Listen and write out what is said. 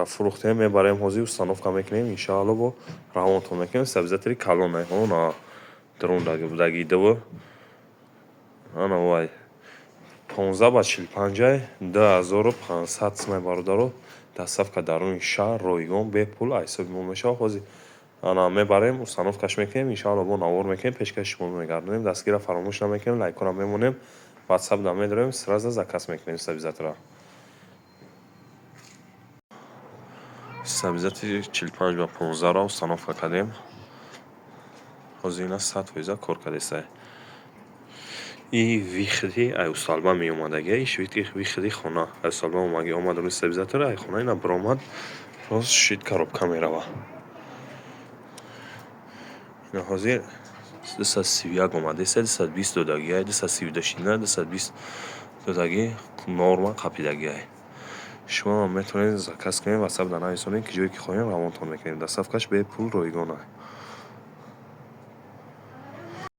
فروختیم میبریم حاضی установка میکنیم انشاءالله با равонтон میکنیم سبزیتری کلون نه درون داگی دو انا وای 15 ба 45 2500 сомон бародаро доставка даруни шаҳр ройгон бепул ҳисоби мо мешавад ҳозир ана мебарем установкаш мекунем иншоалло бо навор мекунем пешкаши шумо мегардонем дастгира фаромӯш намекунем лайкора мемонем ватсап да медорем сразу заказ мекунем сабзиятро сабзияти 45 ба 15ро установка кардем ҳозир ина 100% кор кардеса и вихдӣ ай усталба меомадаги иш вихдӣ хона ай усталба омаги омад руи сабзиятро ай хона ина биромад рост шит коробка мерава ина ҳозир 231 омад 220 додаги ай 230 220 додаги норма қапидаги ай шумо метавонед заказ кунед ватсап да нависонед ки ҷое ки хоҳем равонтон мекунем доставкаш бепул ройгон ай